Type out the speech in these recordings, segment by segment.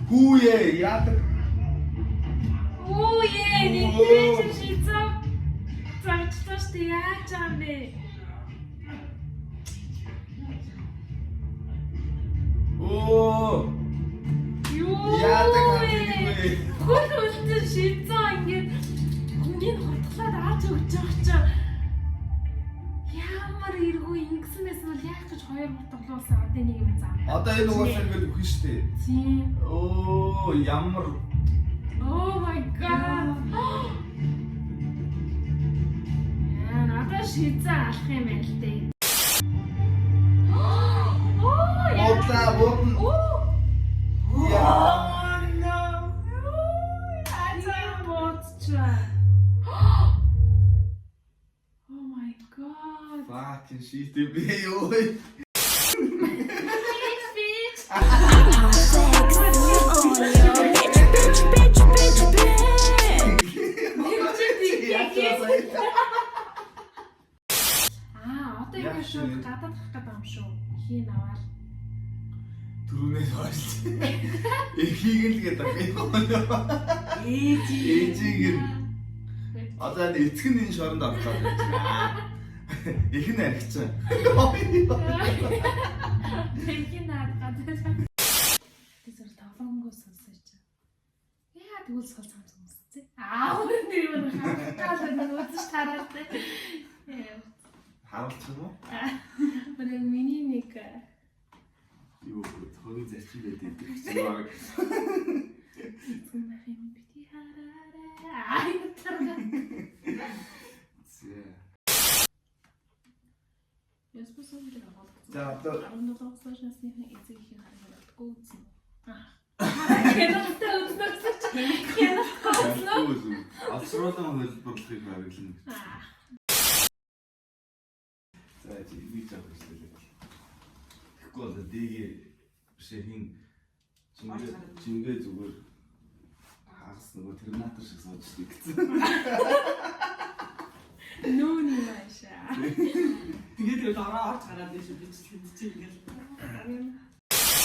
Хүүе яадаг. Хүүе нэг шийцээ. Цаачташ яач юм бэ? Оо. Юу Яадаг хатдаг. Хөл үлдэн шийцээ ингээд хүнийг хотглоод аач өгч байгаа чинь ямар эргүү ингэснээс бол яах гэж хоёр хотглуулсан одоо нэг юм зам. Одоо энэ угаасаа ингээд өгөх шүү дээ. Тийм. Оо ямар. Oh my god. Яа надад шийцээ алах юм байна л дээ. Оо яа. Бодно. Яа. Oh my god. Fucking shit би ёо. Одоо ингэ шууд гадаад гарах гэдэг юм шүү. Хийн аваад. Түрүүнээс хойш. Эхийг л гэдэг юм. Ээжийг нь. Одоо эцэг нь энэ шоронд орлоо гэж байна. Их нь архицсан. Тэхийн аргаад. Тэр тавангуус сонсож. Яа тэгвэл сул цам сонсцээ. Өөр нэр юм хаагаад нэг үзэж тараад. Харуулчих юм уу? Манай миний нэг юу тохиолын зарчим байдаг гэсэн. Зумах юм бити хараарай. Ай тарга. Яс босон дээр аваад. За одоо 17 насны эцэг их харагдаггүй үзсэн. Австралиан хөлбөрлөхийг хариулна. За би жаа хэлээ. Тэгэхгүй бол дэгээ бишийн жингээ зүгээр хагас нөгөө терминатор шиг суудчих гэсэн. Нүүний маашаа. Тэгээд ороо орж гараад биш би чи ингээл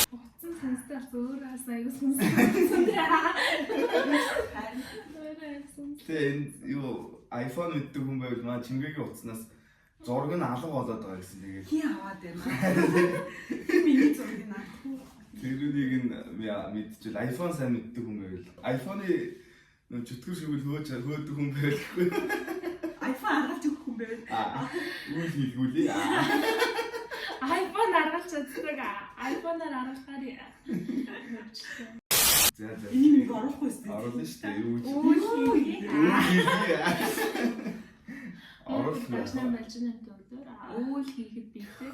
Утсан сонсдоор зөөрөөс аягүй сонссон. Тэгээ юу iPhone мэддэг хүн байвал маа чингээгийн утаснаас зураг нь алга болоод байгаа гэсэн. Тэгээд хий аваад байна. Миний зургийг наахгүй. тэрнийг нь мэдчихвэл iPhone сайн мэддэг хүн байвал iPhone-ы нөө чөтгөр шигүүл хөөдөг хүн байвал iPhone аргалж өгөх хүн байвал үйл хийлгүүлээ. iPhone аргалж чаддаг. iPhone-аар аргалахаар яа. За энийг нэг оруулахгүй өстэй. оруулна шүү дээ. Юу Оруулах мэлжнэ дөрөөр үйл хийхэд бийтэй.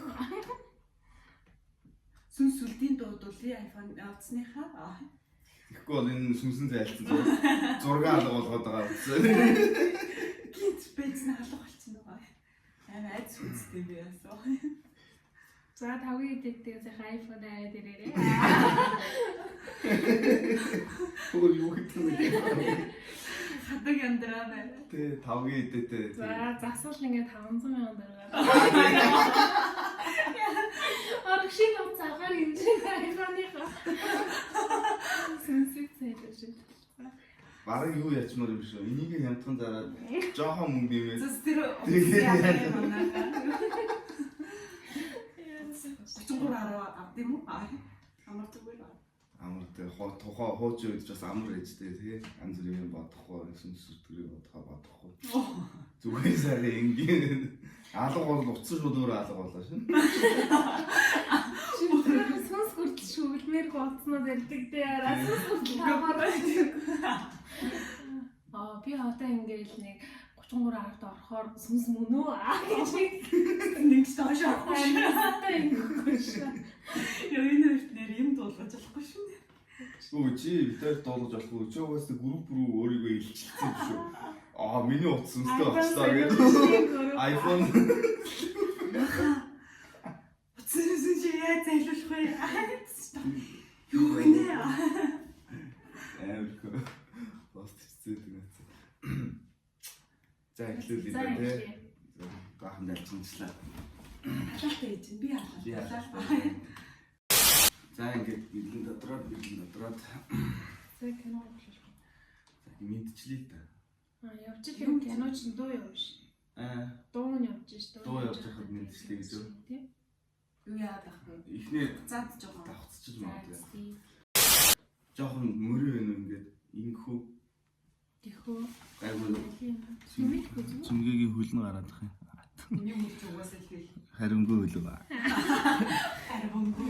Сүн сүлдийн дуудуулын iPhone авцсныхаа. тэгэхгүй бол энэ сүнсэн зайлцсан зураг алга болгоод байгаа үсэ. Гинт бэц нь алга болчихно байгаа. Айц үстэй би ясаа. За тавгийн дэдээс iPhone аваад ирээрээ. Хөө юу гэдэг вэ? Хадаг яндраа байна. Тэ тавгийн идэтэй. За засвал ингээд 500,000 төгрөг. Аргшин уцаагаар хэмжээ iPhone-ийнхаа. Сүнсэг цайлж шүү. Бараг юу ячмаар юм шүү. Энийг хямдхан зараад жоохон мөнгө нэмээд. Зүс тэр авд юм уу? Амар зүгээр аа. Амар тэ тухай хууч үед бас амар ээжтэй тий. Янз бүрийн бодохгүй, сүнсүртгэрийг бодохгүй. Зүгээр сайхан ингийн алга бол утсан шууд өөр алга болоо шин. Сүнс хүртэл шүглмээр голцноо ярьдаг дээ яраа. Сүнс хүртэл хамаараа. Би одоо ингээл нэг 33 ард орохоор сүнс мөн үү гэж Нэг доош авахгүй шүү. одоо ингэхгүй шүү. Яа энэ нэр юм дуулгаж болохгүй шүү. Өө чи битэр дуулж болохгүй. Чи угаас групп руу өөрийгөө илчилсэн юм шүү. Миний утас сүнстэй болчихлоо гэдэг. iPhone Утсэрсэн чи яа зайлуулах вэ? Юу гэнэ? Пост хийдэг. За эхлэв дээ. Баахан дайчинчлаа. Халаатай ээж би халаатай. За ингээд бэлэн додроод. За кино болчих. За мэдчихлээ л да. Явж л юм кино ч дуу явж ш. Дуу нь явж ш. Дуу явж байхад мэдчихлээ гэж үү? Тийм. Юу яагаад ах вэ? Эхний Зад жоохон давхцчих магадгүй. Жохон мөрөө байна уу ингээд ингэхүү. Тэхөө. Айгуу. Сумитгүй зү. Цүмгийн хөлн гараад ах юм. миний мөрч угаасаа л хэл. Харимгүй хөлөө. Харимгүй.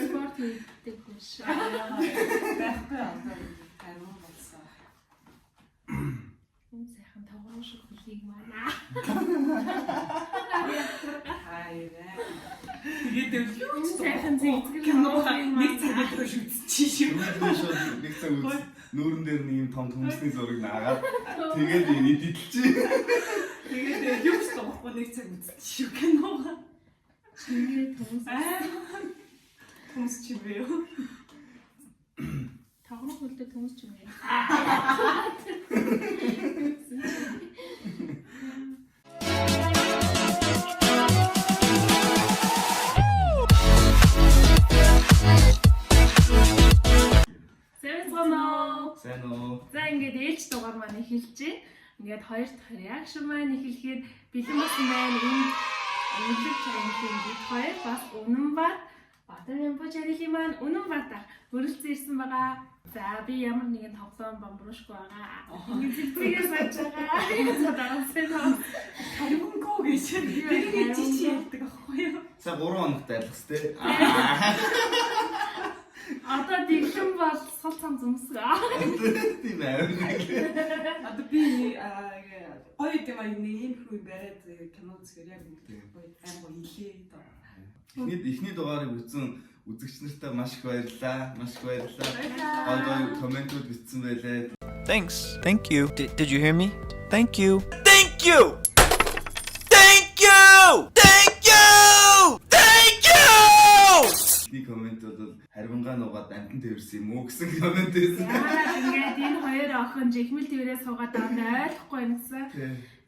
Спорт хийдэг хүш. Байхгүй аа. Харимгүй болсон. Энэ сайхан тавган шиг хөлийг манай. Хайраа. Тэгээд өвлөө Сайхан зэгцгэл кино нэг цагт хойш үзчихээ шүү. Нэг цаг үз. Нүүрэн дээр нэг юм том төмсний зураг наагаад тэгээд эдитэлчих. Тэгээд юу ч тоохгүй нэг цаг үзчихээ кино. Шингээ төмс. Төмс чивээ. Тавган хөлдөө төмс ч юм яа. Сайн уу? За ингээд ээлж дугаар маань эхэлж байна. Ингээд хоёр дахь реакшн маань эхлэхэд бэлэн болсон байна. Үнэлж байгаа юм бид хоёр бас Үнэнбат Батарын Бочарили маань Үнэнбат хөрөлцөн ирсэн байгаа. За би ямар нэгэн тоглоом бамбуушгүй байгаа. Ингээд зэгцгээ сууж байгаа. За дараасан. Харимгүй гэж. Тэгээд чичи ярьдаг аахгүй юу? За 3 хоногт айлгс тээ. Одоо дэглэн бол сул цам зүмсгаа. Тийм аа. Одоо би гоё юм аа нэг юм хүү бариад кино үзэхээр яг гоё амар илээ доо. Эхний дугаарыг үзсэн үзэгч нартай маш их баярлалаа. Баярлалаа. Гоё комментүүд бичсэн байлаа. Thanks. Thank you. Did you hear me? Thank you. Thank you. Thank you. Thank you. Thank you. Нэг коммент бол харимгаа нугаад амтан тэрсэн юм уу гэсэн коммент байсан. Яа ингээд энэ хоёр охин жигмэл твэрээ суугаад байгаа ойлгохгүй юмсан.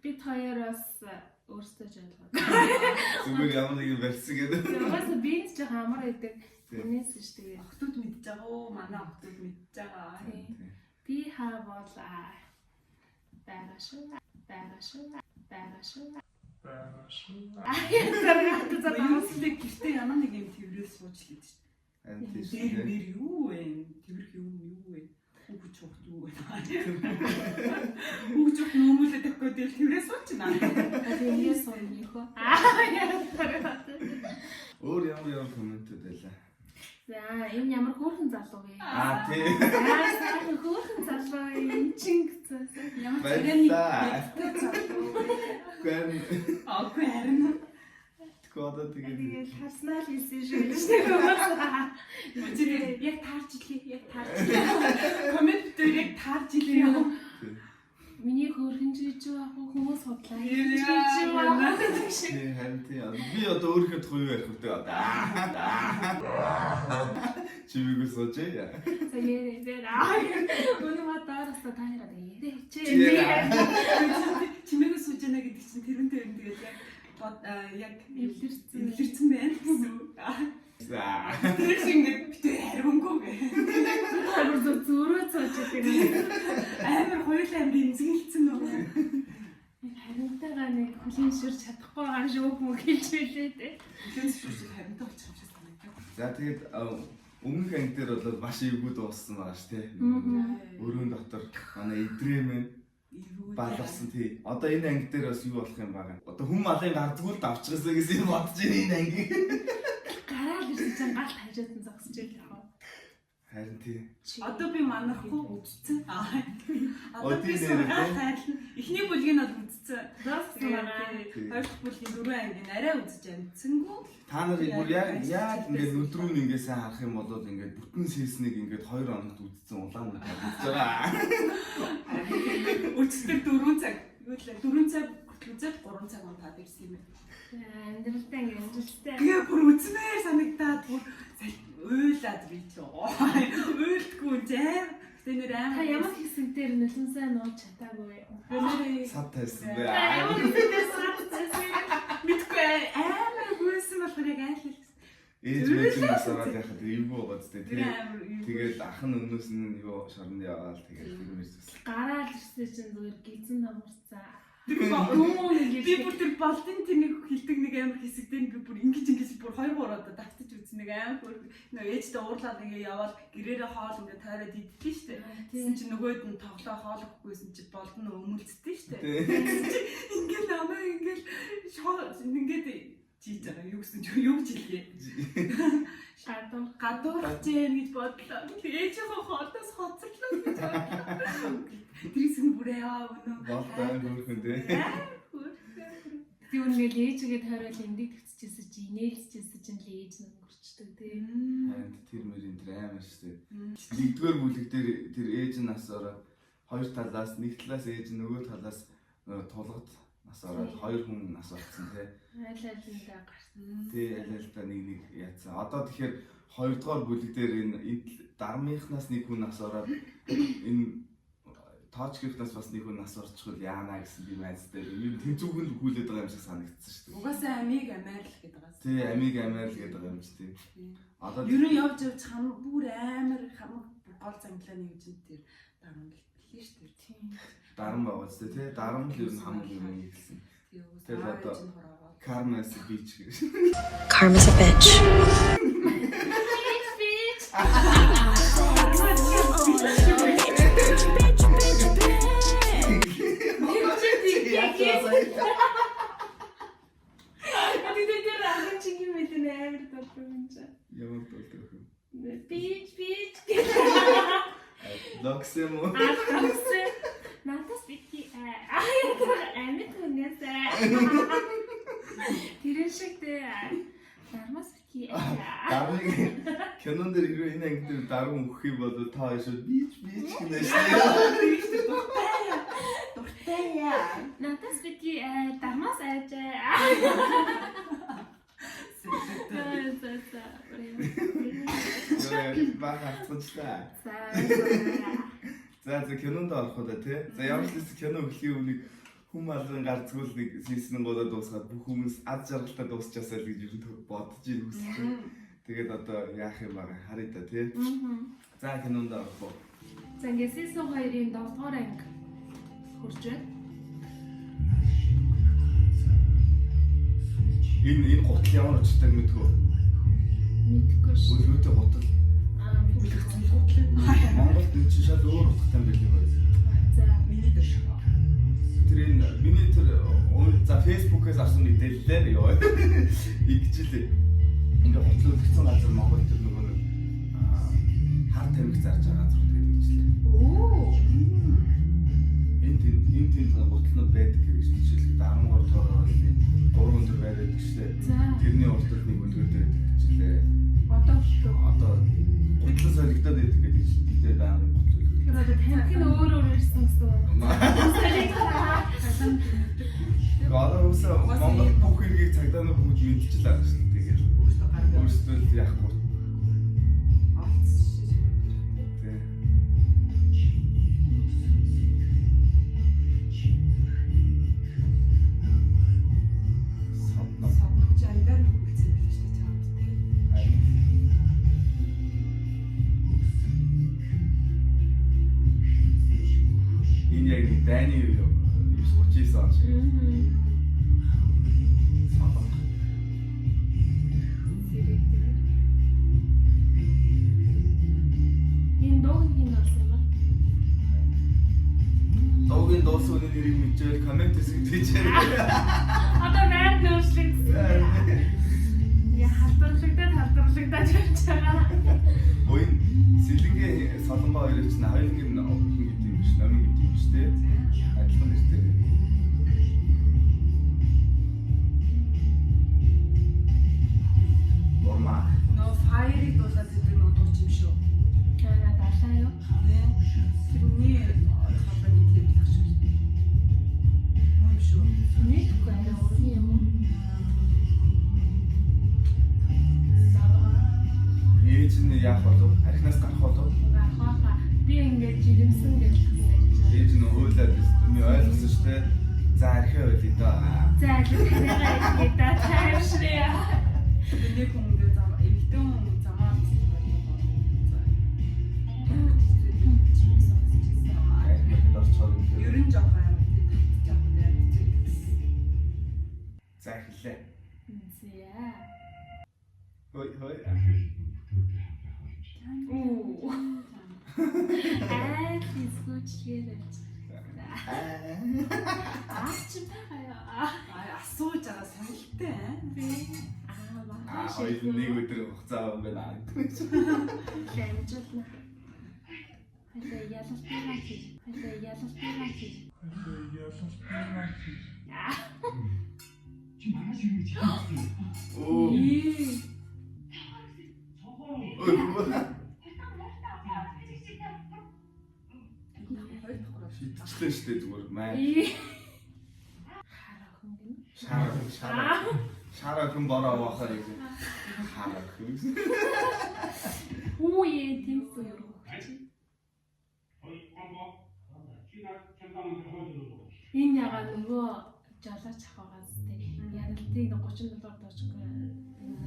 Бид хоёр бас өөрсдөө жаалгаа. Зүгээр ямар нэг юм барьсан гэдэг. Яагаад би ч жоохон амар байдаг. Үнээс ш тэгээ. Охтууд мэдж байгаа уу? Манай охтууд мэдж байгаа. Би хаа бол байгаа шүү. Баярлалаа гэртээ ямар нэг юм тэрвэрээ сууж лээд шүү. Тэр юу вэ? Тэрвэр юу вэ? Үгүй чухт юу вэ? Үгүй чухт нөмөлөд өгөхгүй дээр тэрвэрээ суучна. Тэгээ суух юм хөө. Өөр ямар комментүүд байлаа. За энэ ямар хөөрхөн залуу вэ? Тийм. Сайхан хөөрхөн залуу юм чин гэсэн. Ямар Баярлалаа. Аагүй харин Кода тэгээд Тэгээд харснаа л хэлсэн шүү дээ. Яг таарч илээ. коммент дээр яг таарч илээ. Миний хөөрхөн жиж байгаа хүмүүс судлаа. харин тийм. Би одоо өөрийнхөө тухай юу ярих вэ одоо? Чимээгөө сууж яа. За ярээ. Өнөө мадаас та хараад ярээ. Чимээгөө сууж яана гэдэг чинь тэрүүн дээр тэгээд яг илэрсэн байна гэсэн. За. Тэр шингээд битээ харимгүй гэ. Амар зөрөө цооч гэдэг. Амар хоёулаа амар имзгэлцэн нөө. Харимтайгаа нэг хүлийн шүрч чадахгүй байгаа шүү мө хэлж байлээ дээ. Хүлийн шүрч харимтай болчих юм шиг санагдав. За тэгээд өмнөх анги дээр бол маш эвгүй дууссан байгаа ш тий. Өрөөнд дотор манай идрээ мэн баларсан тий. Одоо энэ анги дээр бас юу болох юм байгаа. Одоо хүм малын гардгуул давчгаасаа гэсэн юм бодож байна энэ анги. Гараал ирсэн чинь галт хажуудан зогсож байлаа. Харин тий. Одоо би манархгүй үзсэн. Одоо би тийм сургаал эхний бүлгийг нь бол үзсэн. Зогссон байгаа. Хоёр дахь бүлгийн 4 ангийн арай үзэж амжсангүй. Та нарыг бүр яг ингээд өдрүүн ингээд сайн харах юм бол ингээд бүтэн сеснийг ингээд 2 хоногт үзсэн улаан үзэж байгаа. Өчтөр 4 цаг. Юу л 4 цаг үзээд 3 цаг унтаад ирсэн юм байна. Амьдралтай ингээд амжилттай. Тэгээ бүр үзмээр санагдаад бүр уйлаад би ч уйлдгүй зэв. Тэ нэр Та амар ямар хэсэг дээр нөлөөсөө нууж чадаагүй. Сад тайсан бэ. Ямар хэсэг дээр сад тайсан. мэдгүй амар гүйсэн болохоор яг айл хэлсэн. Ээж мэж нас ороод яхад эвгүй байгаа зү Тэр тий. амар юу. Тэгээд ах нь өмнөөс нь юу шоронд яваал тэгээд тэр мэж зүс. Гараал ирсэн чинь зүгээр гизэн намарцаа. Би бүр тэр болдын тэнийг хилдэг нэг амар хэсэгдэн би бүр ингэж бүр 2-3 удаа давтаж үзсэн нэг амар нөө ээжтэй уурлаад ингээ яваал гэрээрээ хоол ингээ тойроод идтий штэ. Тэгсэн чинь нөгөөд нь тоглоо хоол өгөхгүйсэн чи болдон өмөлцдөө штэ. Ингээл намаа ингээл ингээд жийж байгаа юу гэсэн чи юу гэж хэлье. Гадуурч яах гэж бодлоо. Ээжийнхээ хоолоос хоцорлоо гэж бодлоо. Тэрийг нь бүрээ өнөө. Болтой хөрхөн тий. Тэг үнгээл ээжигээ тойрол эндийг тгцчихсэн чи инээлсчихсэн чинь л ээж нөнгөрчдөг тий. Харин тэр мөрийн тэр амар штэ. Нэгдүгээр бүлэг дээр тэр ээж нас ороод хоёр талаас нэг талаас ээж нөгөө талаас тулгад нас ороод хоёр хүн нас орсон тий. Аль-алиндаа гарсан. Тий аль-алиндаа нэг яатсан. Одоо тэгэхээр хоёрдугаар бүлэг дээр энэ дармынхнаас нэг хүн нас ороод энэ тоочгийнхнаас бас нэг хүн нас орчихвол яана гэсэн би майз дээр юм тэнцүүхэн хүлээд байгаа юм шиг санагдсан шүү дээ. Угаасаа амиг амиарл гэдэг байгаа. Тий амиг амиарл гэдэг байгаа юм чи тий. Одоо ер нь явж хам бүр амар хамаг гол зангилааны хэмжээнд тэр дарам билээ шүү дээ. Тийм. дарам байгаа ч тий. Дарам л ер нь хамаг юм хэлсэн. Тэр одоо Karma's a bitch. Karma's a bitch. Локсемо. Надаас бити амьд хүнээсээ. Тэрэн шиг дээ. Дармаас бити. Дармыг кинон дээр хэрвээ энэ анги дээр дарам өгөх юм бол та шууд бич гэнэ шүү. Дуртай. Надаас бити дармаас айжээ. Бага хацчихлаа. За кинонд орохоо да тий. За ямар ч гэсэн кино өглөхийн өмнө хүм алган гарцгүй нэг сийсэн голоо дуусгаад бүх хүмүүс ад жаргалтай дуусчаасаа л гэж ер нь бодож ийн үсэж. Тэгээд одоо яах юм байгаа харъя да тий. За кинонд орохоо. За ингээд season 2-ын 7 дугаар анги хурж байна. Энэ гутал ямар очтой мэдгүй. Мэдгүй шүү. Өлөөтэй гутал. Үлгцэн гутлаа. Монголд энэ чинь шал өөр утгатай юм байл юм байна. За Миний дээр шүү. Тэр энэ миний тэр за Facebook-ээс авсан мэдээллээр ёо. Игжлээ. Ингээ гутал өлгцэн газар Монгол тэр нөгөө нэг хар тамхи зарж байгаа газар тэгээд игжлээ. оо. Энэ гутлнууд байдаг гэж жишээлбэл 13 дугаар орны 3 өндөр байдаг гэжлээ. Тэрний уртад нэг өндрөөд гэжлээ. Одоо гутлаа солигдоод байдаг гэж хэлдэг байгаа гутлаа. Тэр одоо танхин өөр ирсэн гэсэн үг. Одоо үсээ Монгол бүх хэргийг цагдаа нар бүгд мэдчихлээ шүү дээ. Тэгээд Өөртөө гараад өөрсдөө л яахгүй. Тэ. савч андаар үлдсэн биш үү чамд тий. Энэ яг дайны 939 он шиг. Савч. Энэ дуугийн болсон юм. Дуугийн дуусны нэрийг мэдчихвэл комент хийжээ. Одоо байр нөөцлөгдсөн. Яа халдварлагдаад явж байгаа. Ой, Сэлэнгийн Солонгоо хоёрыг чинь хоёулын хин гэдэг юм биш, номин гэдэг юм биш тий. Адилхан нэртэй. Борма. Нөө файрыг дуулаад гэдэг нөө дууч юм шүү. Аа даашаа юу? Тэрний хабаны клип л шүү. Мөн шүү. Мэдгүй аа өөр юм уу? Ээж нь яах болов? Архинаас гарах болов? Ахаа. Би ингээд жирэмсэн гэж хэлсэн. Ээж нь ойлаад би ойлгосон шүү дээ. За архи ойлъя да. За аль тариагаа идэта тайвшрээ. Нэг хүн ингээд зам Хой. Оо. Физгүүчлэгээр. Аач байгаа. Асууж байгаа сонирхолтой Би Хоёул нэг өдөр хугацаа өнгө наа. амжилтна. Хаяа ялалтайгаа хий. Оо. Шидчихлээ штэ зүгээр маа. Шараа хүн бороо авахаа юм. Хараа хүн. Хүүе тиймс юу. Энэ ягаад нөгөө жолооч ахаагаас тийм яналтыг 30 доллар тоочгүй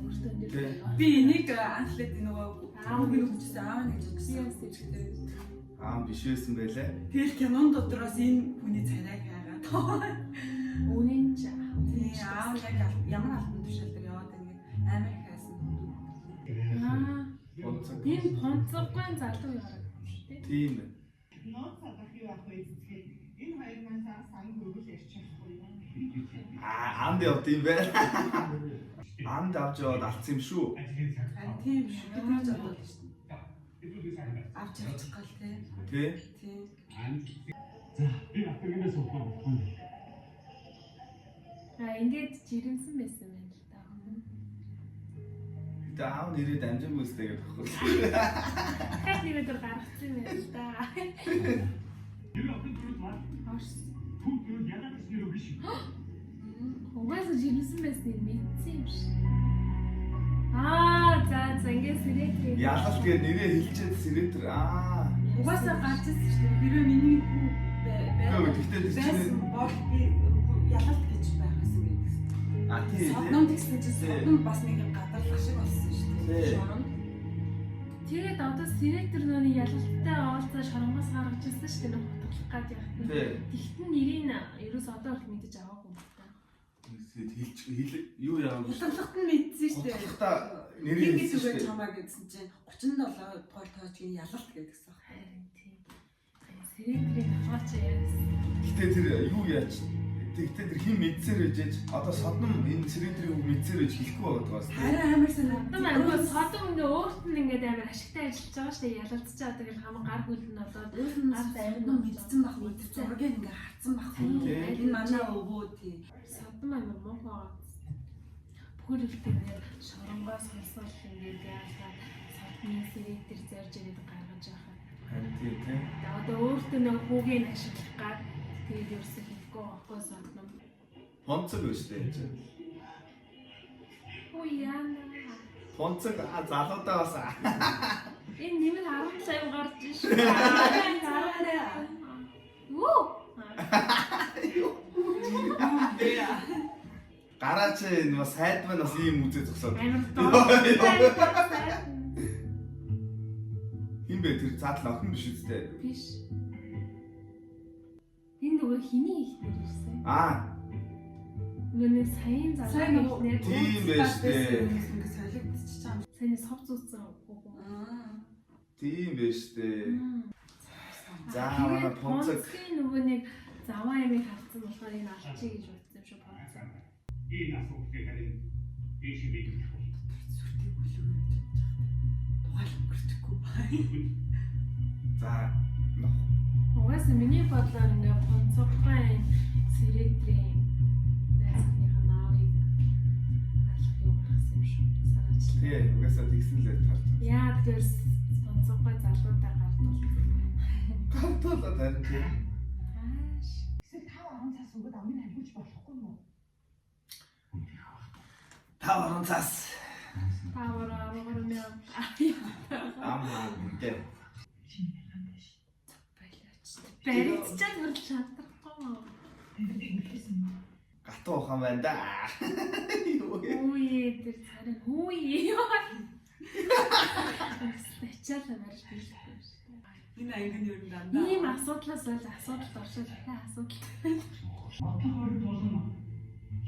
өөртөө өндөр. би энийг анхлаад нөгөө аав нэг үгчсэн аав нэг үгчсэн Аа биш байсан байлаа. тэгэл кинон дотроос энэ хүний царайг хайгаад Үнэн ч тий аав яг ямар алтан тушаалдаг яваад ингээд амар хайсан Бонцог. энэ понцоггүй залуу яваад тийм. Тийм ээ. Нууц садах юу ах вэ гэхэд энэ хоёр маань сан гөрөл ярьж байхгүй юу? Анд явд юм бэ? Анд авч яваад алдсан юм шүү. харин тийм шүү бидний зодод шүү авч явчих гал тий Тэ? тий Ингээд жирэмсэн байсан байна л та. Тэ аав нэрээ дамжаагүй үстэй гэдэг баггүй. Дахиад нэг өдөр гаргацсан юм байна л да. Хойш. Угаасаа жирэмсэн байсан юм мэдсэн юм шиг. За ингээд сэрэтэр. Ялалт гээд нэрээ хэлчихэд сэрэтэр. угаасаа гарч ирсэн шүү дээ хэрвээ миний хүү Гэхдээ байсан бол би ялалт гэж байхсан гэдэг. тий. Содном гэсэн чинь содном бас нэг юм гадарлах шиг болсон шүү дээ. Тий. Тэгээд одоо сэрэтэр нөөний ялалттай оолцоо шоронгоос гаргаж ирсэн шүү дээ нөх хутгалах гэж яах. Тий. Тэгтэн нэрийг ерөөс одоо их мэдэж аваагүй юм байна. Юу яагаад Хутгалахт нь мэдсэн шүү дээ. Хутгалахтаа нэрээ Ингэж хэлсэн үгээр шүү. чамаа гэдсэн чинь 37 дугаар тоочгийн ялалт гэдэгсэн. Харин тийм. Сэрээтрийн хаваач яасан. Гэтэ тэр юу яач? Тэгтээ тэр хин мэдсээр ээжэж одоо содном энэ сэрээтрийн үг мэдсээр ээж хэлэхгүй байгаа бас. Харин амар санаа. Нөгөө содом ингээ өөрт нь ингээд амар ашигтай ажиллаж байгаа шүү дээ. Ялалцчаа тэгэл хамаг гар хөл нь болоод Гал амин мэдсэн баг мэдсэн зургийг ингээ харсан баг. Энэ манай өвөө тий. содом амар муу байгаа. Бүхэл хэлтээр шоронгоос хосол ингээд яагаад содны сэрэтэр зарж ирээд гаргаж яхаа. Харин тийм тийм. Одоо өөртөө нэг хүүгийн ашиглах гад тэгээд ерөөсөө хэлэхгүй байхгүй содном. Понцог биш үү? Оо яана. Понцог залуудаа бас Энэ нэмэр 10 сая гарч шүү. Уу. гараач энэ бас сайд маань бас ийм үзээ зогсоод. Хин бэ тэр задлан охин биш үстэй. Биш. Энэ нөгөө хиний их нэр ирсэн. Нөгөө саяын залуу их нэр. Тийм байж тээ. Ингээ солигдчих чам. Саяны сов зүүсэн хүүхэн. Тийм байж тээ. За манай понцог нөгөө нэг заваа ямиг харцсан болохоор энэ алчи гэж бодсон юм шүү понцог. Энэ асуултыг харин дэшибэг гэх юм. Сүртэй бүлэг гэж тухайл өнгөрчихгүй. за Угаасаа миний бодлоор ингээ понцогтой сэрээтрийн найзных нь аавыг алах юу гаргасан юм шүү. Санаачлаа. тий угаасаа тэгсэн л тарч. Яа тэгэхээр понцогтой залуудаа гардуул. Гавтуулаад харин тий. Ааш. Эсвэл 5-10 цаас өгөөд амын хавьж болохгүй юу? 5 цаас. Тавара мөрмөө. Амаа үнтэй. Баригдчаад хөрч чадахгүй. Гатуу ухаан байна да. Үе тэр царай хүйе. Ачаалаа марж билээ. Энэ ангин юу дандаа. Ийм асуудлаас бол асуудалд оршоод дахиад асуудал.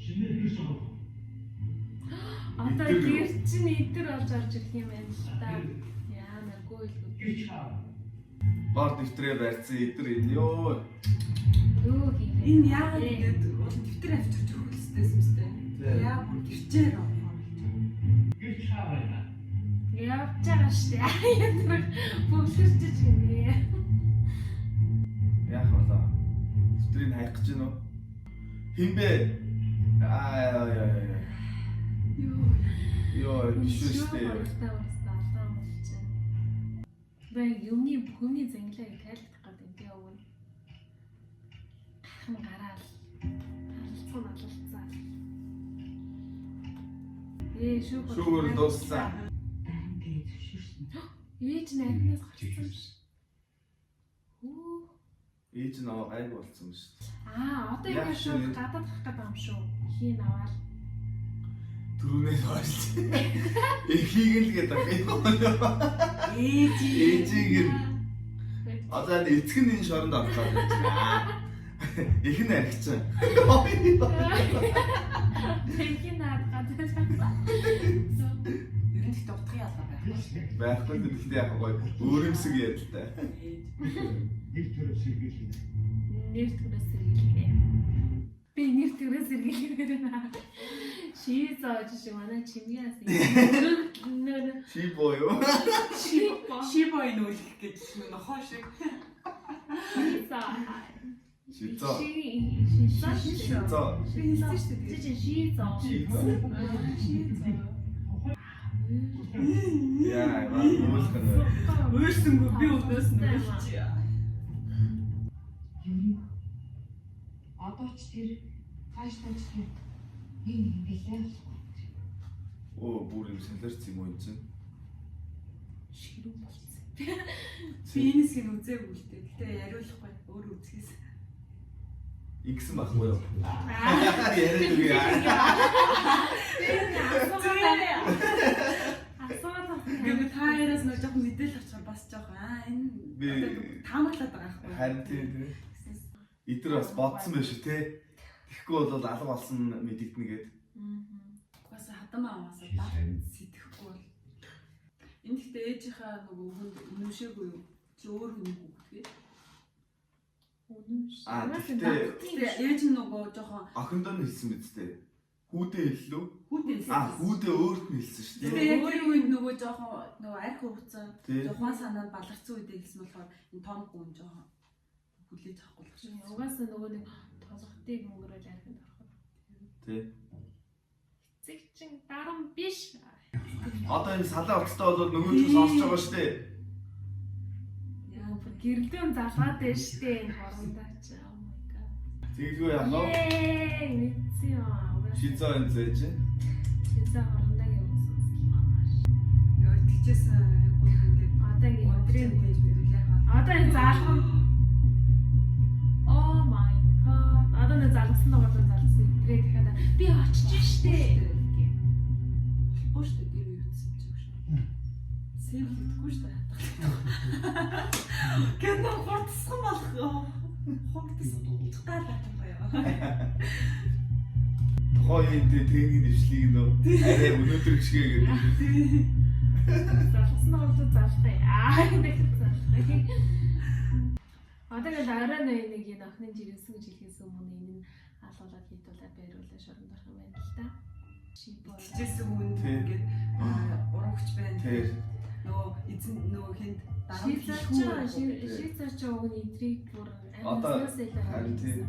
Шинээр ирсэн. Одоо гэр чинь идэр болж орж ирэх юм байна л да. Яанаггүй л. Баар дэвтрээ барьсан эдэр энэ ёо. Юу хийх вэ? Энэ яагаад ингэж уул дэвтэр авчирч өгөх хэрэгтэйсэн мэт. Яа бүр гэрчээр авах юм. Явж байгаа штэ. Яадаг бүгсэрч чинь. Яах вэ? Дэвтрийг хайх гэж байна уу? Хинбэ? Ёо, бишүүстэй. Бай юмны бүхний зэнглээ тайлбарлах гэдэг юм яа өгнө. Гахам гараал. Талцсан алалцаа. Шүүгөр дууссан. Ээж найднаас гарсан ш. Хөө. Ээж нь аваа гайг болсон шүү дээ. Одоо ингэ шууд гадаад гарах гэдэг юм шүү. Хийн аваад. Түрүүнээс хойш. Эхийг л гэдэг юм. Ээжийг нь. Одоо эцэг нь энэ шоронд орох гэж байна. Их нь архицсан. Тэхийн наад гадаад. Ер нь ихтэй утгын ялгаа байхгүй. Байхгүй гэхдээ яг гоё өөрөмсөг ядалтай. Нэг төрөс сэргийлэх. Нэр төрөөс сэргийлээ. Би нэр төрөөс сэргийлээ. Ший зааж шиг манай чимгээс. Чи боё. Шибой нүүлэх гэж нохоо шиг. Шизоо. Яа, муулах нь. Өөрсөнгөө би өнөөс нь үлчээ. Одоо ч тэр цаашдаа ч тэр ингэлээ. Оо, бүр юм солирц юм уу энэ чинь? Ширүү болсон. Би энэсгийг үзээгүй л дээ. Гэтэ яриулахгүй өөр үзхээс. Игсэн байхгүй юу? Яриад үгүй яа. Гэвь таараас нэг жоохон мэдээлэл авчихсан бас жоохон энэ таамаглаад байгаа байхгүй. Харин тийм. Эдгээр бас бодсон байх шүү те. Тэгэхгүй бол алга болсон мэдэгдэнэ гээд. Угаасаа хадамаа аваасаа бат сэтгэхгүй бол. Энэ гэхдээ ээжийнхаа нөгөө хүнд үнэмшээгүй юу? Чи өөр хүн хүүхдгээ. Тэгтээ ээж нь нөгөө жоохон охиндоо нь хэлсэн биз дээ. Хүүдээ хэллүү? хүүдээ. Хүүдээ өөрт нь хэлсэн шүү дээ. Тэгээ яг тэр үед нөгөө жоохон нөгөө арх хугацаа тухайн санаанд баларцсан үедээ хэлсэн болохоор энэ том хүн жоохон хүлээж авахгүй л шүү. Угаасаа нөгөө нэг толготыг мөнгөрөөл архинд ороход. Тий. Эцэг чин дарам биш. Одоо энэ салаа оцтой бол нөгөөдгөө сонсож байгаа шүү дээ. Яа, гэрлэн залгаад байна шүү дээ энэ хорондоо ч. Oh my god. Тэгэлгүй яах вэ? Мэдсэн юм. Шизоо энэ зээж. Шизоо хорондоо юм сонслоо. Яа тэгчээсэн хүн ингээд Одоо ингэ өдрийн мэдээлэл яах вэ? одоо энэ заалган. Oh my god. Одоо нэг залгсан байгаа залгсан. Идрээ дахиад би очиж штэ. Болохгүй шүү дээ гэр үйдсэн ч юм шиг. Сэв хийдэггүй шүү дээ. Гэнэ хурдсхан болох. Хурдсхан таалаа. Тухайн тэнгийн дэвшлийг нөө арай өнөөдөр гიშгээ гэдэг. Залгсан бол залгах. Дахиад залгах. Одоо л арай нэг энэ охины жирэмсэн гэж хэлхээс өмнө энэ алуулаад хийдүүлээ байруулаа шоронд орох юм байна л да. Шибоо. Жисэн хүн ингээд урагч байна. Тэр Нөгөө эзэн нөгөө хинд Шийцаач уг нь идрийг бүр амнаас харин тийм.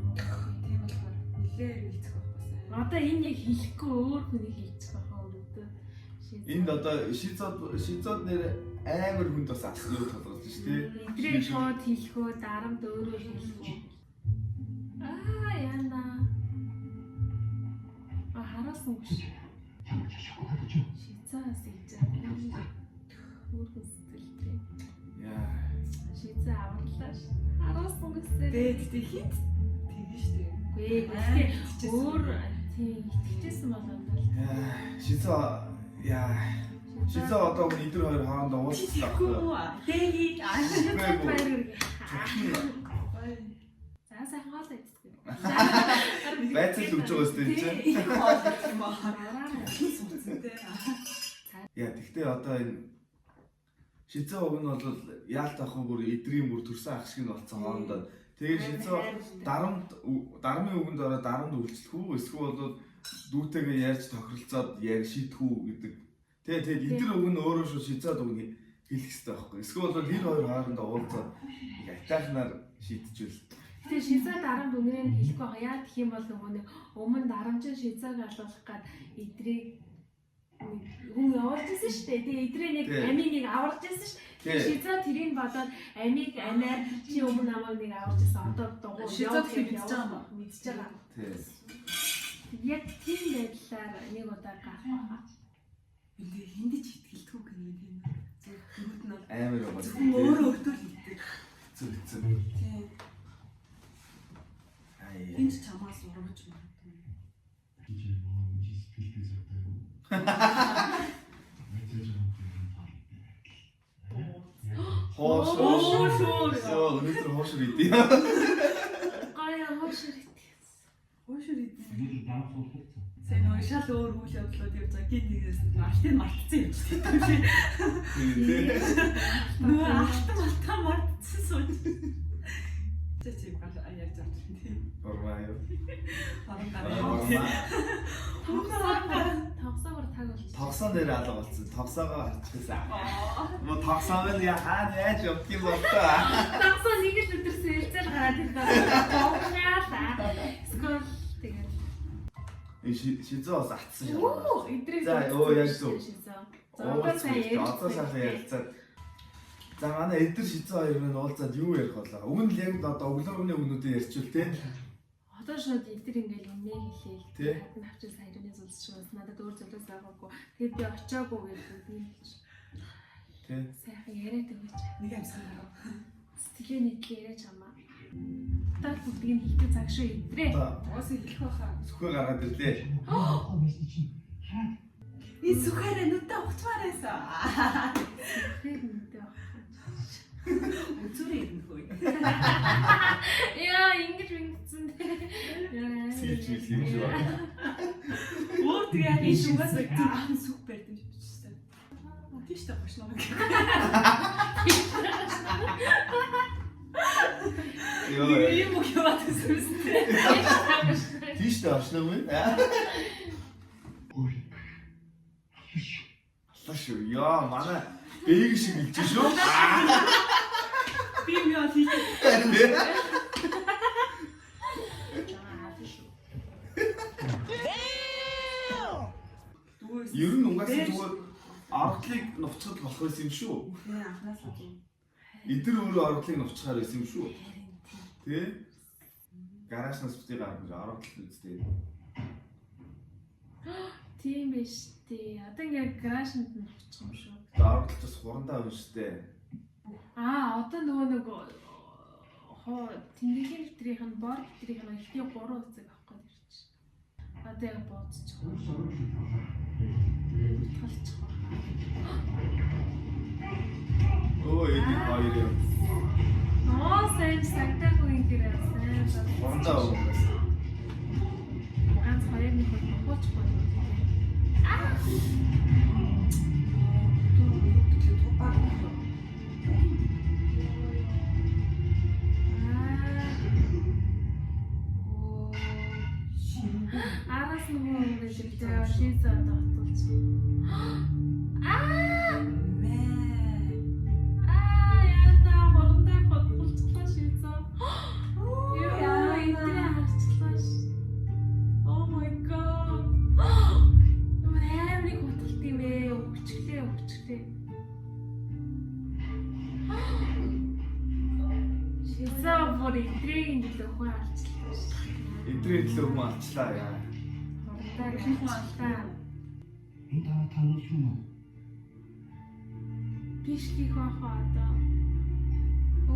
тийм болохоор нилээ хэлцэх байхгүй. Одоо энэ яг хэлэхгүй өөр хүний хэлчих байгаа өөрөөдөө. энд одоо шизод нэр амар хүнд бас асуу толгож шүү дээ. Идрийг шууд хэлэхөө дарамт өөрөө хэлэхөө. Яна. Хараасан гэж. Шийцаас ийжээ. Өөрөөс төлтэй. Яа. Шийцээ аварлаа ш. Хараасан гэсээр. Тэгтээ хит тэгнэ штэ. Гэхдээ өөр тийм итгэжсэн болоод л. Шизоо яа. Шизоо одоо эдгээр хоёр хоорондоо уулзсан байхгүй юу? Дэги. Баяр. За За сайхан хоол идэх. Байцал өгч байгаа сте чи. их хоол юм аа. Сууцсан тий. Яа тэгтээ одоо энэ Шизо уг нь бол яалт ах бүр эдрийн бүр төрсөн ах шиг нь болцсон хоорондоо. Тэгээд Шизо дармын үгэнд ороод дарамд үйлчлэх үү эсвэл бол дүүтэйгээ ярьж тохиролцоод шийдэх үү гэдэг. Тэгээд эдэр үг нь өөрөө шүү Шизод үг нь хэлэх хэрэгтэй байхгүй. Эсвэл бол тэр хоёр хоорондоо уулзаад атайхнаар шийдчихвэл. Тэгээ Шизо дарамд үнэрээ хэлэхгүй байгаа. Яа гэх юм бол нөгөө нэг өмнө дарамжийн Шизог алуулах гээд эдрийг хүн явуулж ирсэн шүү дээ. Тэгээ эдрээ нэг амийг нэг аварж ирсэн шүү. Тэгээ Шизо тэрийг бодоод амийг амиар чи өмнө намайг нэг аварж ирсэн. Одоо дугуй Шизо мэдчихэж байгаа юм. Мэдчихэж байгаа. Тийм. Яг тийм байдлаар нэг удаа гарах байгаа. Ингээ хиндэж итгэлтгүй гэнэ тийм. Зүгт нь бол Амар байгаа. зөвхөн өөрөө өгтөл хийдэг. Зүг. Тийм. Ай. Энд чамаас урагч магадгүй. 이제 뭐 우리 스킬도 있었다고. Хоошоо. Өнөөдөр хоошоо идэв. Гаяа хоошрít. Хоошор идэв. 이게 나랑 소속했어. Сайн нөө шал өөр үйл явдлууд явж байгаа гин нэгээс алтын мартцсан юм шиг тийм. Нөө алтан мартцсан сууж. Чи ярьж байгаа тийм. Бормаа. Баруун гараа. Тавсаагаар таг болж. Тогсоо дээр алга болсон. Тогсоогоо харчихсан. Мо тогсоог нь яаж явах юм бол та. Тавсаа нэг л өдөр сэлцэл гараад ирлээ. Скол тэгээд. Шизо бас атсан шал. Оо, эдрийг. За, оо яг зөв. Одоо сайн Одоо сайхан ярилцаад. За манай эдэр Шизо хоёр минь уулзаад юу ярих болоо. Уг нь л яг одоо өглөөрний өгнүүдийг ярьчихвал те. Одоо шууд эдэр ингээл өмнө Тий. хэлээ. Хатан авчин саяны зүйлс шиг бас надад өөр зүйлс байгаагүй. Тэгээд би очиагүй гэдэг юм чи. Тэ. Сайхан яриад өгөөч. Нэг амсган гарав. Сэтгэлээ нийтлээ яриач амаа. Тал бүгдийг хэлдэг цаг шүү эдрээ. Уус хэлэх байхаа. Сүхээ гаргаад ирлээ. Би сүхээрээ нүдэ ухцмаар байсан. Тэр үнэтэй баг. Үзүрээ юм хөөе. Яа, ингэж ингэсэн. Сэлж юм шиг байна. Өөр тэгээ энэ шугаас аан сүх барьд юм бичсэн. Тийш та башнаа. Йоо. Ийм үг яваад үзсэн. Тийш та очно уу? Аллашгүй. Яа, манай бэг шиг илж шүү. Би яа хийх. Ер нь угаасаа зүгээр аргалыг новцоход болох байсан юм шүү. Тий, анхнаасаа тийм. Эдэр өөрөө аргалыг новцохоор байсан юм шүү. Тэ? Гаражнаас битгий гаргаж аргал үзтээ. Тийм биш тий. Одоо ингээ гаражнд нь очих юм шүү. Аргалчаас хурандаа байна штэ. Одоо нөгөө нэг тэмдэглэлийн нэвтрийнх нь бор нэвтрийнх нь ихний 3 хэсэг авах гээд ирж. Одоо яг бууцчих. Талчих. Оо эдийн хоёр юм. Ноо сайн сагдаагүй юм гэрээ сайн. Хурандаа өгөөс. Ганц хоёр нэг буучихгүй. Араас нөгөө ингэж шийдсэн дотолч. Яна хурандаа бодлохгүй шийдсэн. Яа, эдрээ харчлаа ш. Oh my god. Мэрэмрийг хөтөлт юм ээ. Өвчглээ. Шийдсэн бүр эдрийг илүү хүн харчлаа ш. Эдрийн төлөө хүн алчлаа яа. Хурандаа харчлаа. 다 타노슈노. Биш хийх байхаа одоо.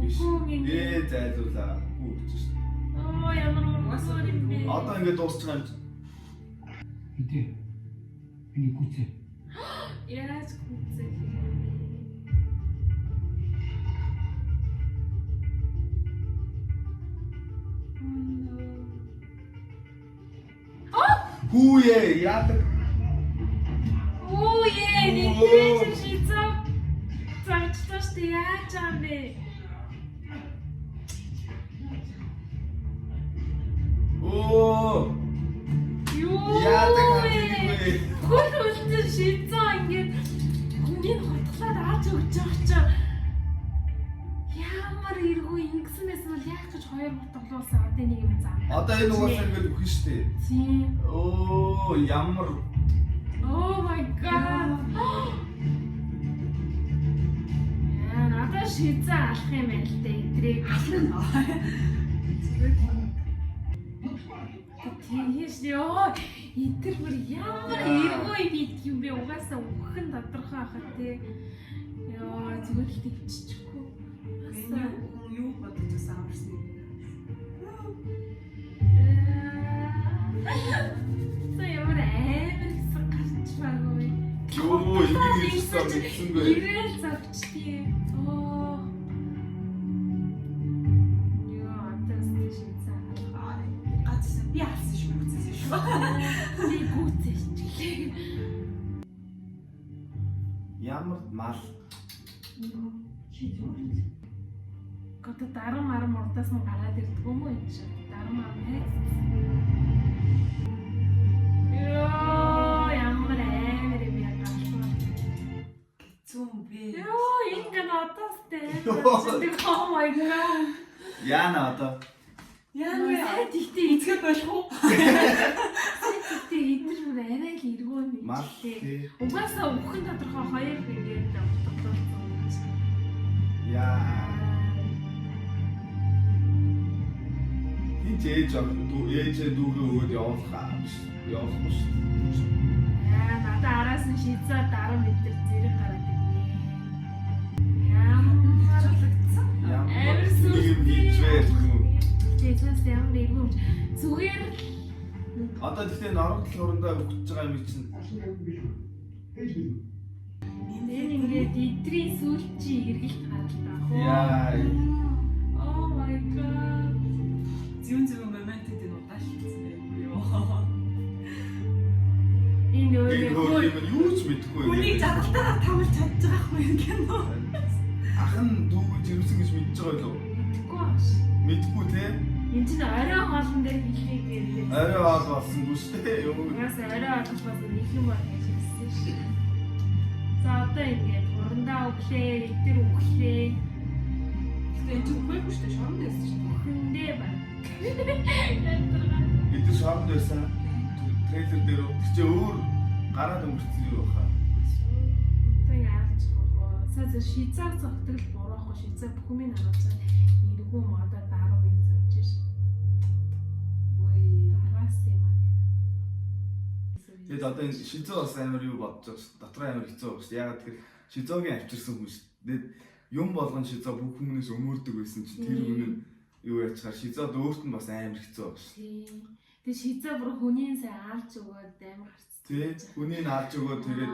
Биш. Үгүй ингэ. Зайлуулаа. Үгүй гэж шүү. Оо ямар уусаар юм бэ? Одоо ингэ дуусчих юм. 이때 이게 구체. Яаж гүцэх юм. Хүүе яадаг. Оо яа нэтэж шийцээ. Загчлаа штэ яаж юм бэ? Оо Юу яадаг хатгүй. хөл үлдэн шийцээ ингээд хүний хотглоод ааж өгч байгаа ч ямар эргүй ингэснээс бол яах гэж хоёр хотглуулсан одоо нэг юм зам. Одоо энэ угаасаа ингээд өгөх шүү дээ. Тийм. Оо ямар Oh my god. Яа надад шийцээ алах юм байна л дээ эдрийг. Тэгээс ёо эдгэр бүр ямар эргүй бит юм бэ угаасаа өгөх нь тодорхой хаа тий. Ёо зүгээр л төвччихгүй. Энэ хүн юу бодож байсан амарсан юм. За ямар амар хэсэг гарч байгаагүй. Ёо ингэ ирсэн мэдсэнгүй. Ирээл завчтий. Оо. Ёо атас шийцээ. Гацсан би алсан шүү гүцсэн шүү. Би гүцээч. Ямар мал. Гот дарам марам урдаас нь гараад ирдэг юм уу энэ чинь? Дарам марам хайц. Ёо ямар амар юм яа галбаа. Зүүн бэ. Ёо ингэ надастай. Oh my god. Яана одоо. Яа тэгтээ Эцгээ болох уу? тэгтээ эдгээр бүр арай л эргөө Мал. мэдээ. Угаасаа өгөхөн тодорхой хоёр ингээд утгатай. Яа. Ээж дүүгээ өгөөд явуулах явуулахгүй шүү. Яа надад араас нь шийцээ дараа мэдэр зэрэг гараад ирнэ. Ямар Ямар нэг юм хийжвээ юм. Тэсээс ямар юм зүгээр Одоо тэгтээ норгол хурандаа өгч байгаа юм чинь энэ ингээд эдрийн сүлт чи эргэлт харалтаа. яа. Oh my god. Зүүн моментууд энэ удаа шийдсэн юм юу? Энэ Энэ хөр юм юу ч мэдэхгүй. Хүнийг жадалтайгаар тавлж чадж байгаа хгүй юм гэнэ. Ах нь дүүгэж ирсэн гэж мэдж байгаа юу? Тэгэхгүй ааш. Мэдхгүй те. Энд чинь орой хоолн дээр хэлхийг ярьдаг. Арай аал болсонгүй шүү дээ. Юу. Угаас орой хоолн бол нэг юм байна гэж хэлсэн шүү. За одоо ингээд хурандаа өглөө, эдгээр өглөө. Гэтэ энэ үгүй шүү дээ шоронд байсан шүү дээ. Хүндээ байна. Эдгээр шоронд байсан. Трейлер дээр чи өөр гараад өнгөрсөн юу баха. Одоо яаж хоо. Сая шийцээ цогтгол бураахгүй шийцээ бүхмийн харуулсан эргүү модоо даруу юм зөөж ш. Ой. Дараас юм аа. Тэгэд одоо энэ шизо бас амар юу бодож байгаа шүү. Дотроо амар хэцүү байгаа шүү. Ягаад тэгэхээр шизогийн авчирсан хүн шүү. Тэгээд юм болгон шизо бүх хүмүүнээс өмөрдөг байсан чинь тэр хүн нь юу яачаар шизод өөрт нь бас амар хэцүү байгаа шүү. Тийм. Тэгээ шийцээ бүр хүнийн сайн алж өгөөд амар гарцсан. Тий. Хүнийг алж өгөө тэгээд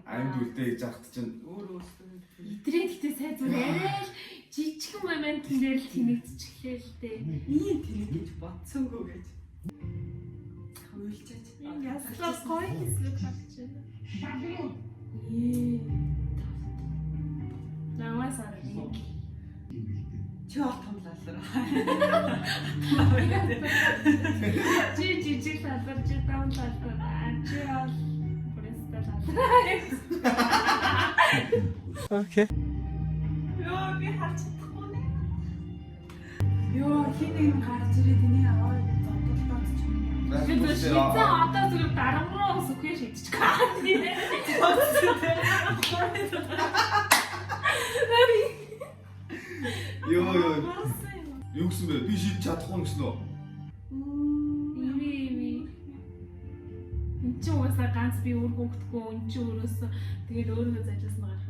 амьд үлдээ гэж ахт чинь Өөр өөртөө. Итрээ гэхдээ сайн зүгээр арай л жижигхэн моментн дээр л тэнэгдчихлээ л дээ. Ийм тэнэг гэж бодсонгүй гэж. Уйлчаач. Яслаа гоё хэсэг харж байна. Намасаа нэг. Чи ол томлалаа. Чи жижиг талбар чи таун талбар. Чи ол бүрээстэй талбар. Okay. Йоо би харж чадахгүй нэ. Йоо хин нэг гарч ирээд энэ аваа зодтолтоод ч юм. Тэгээд шийцээ одоо зүгээр дарамруу сүхээ шийдчих гад. ёо юу гэсэн бэ? Би шийдэж чадахгүй юм гэсэн үү? Энд чинь уусаа ганц би өөр хөнгөхгүй энэ чинь өөрөөсөө тэгээд өөрөө зайлаас нь гарах.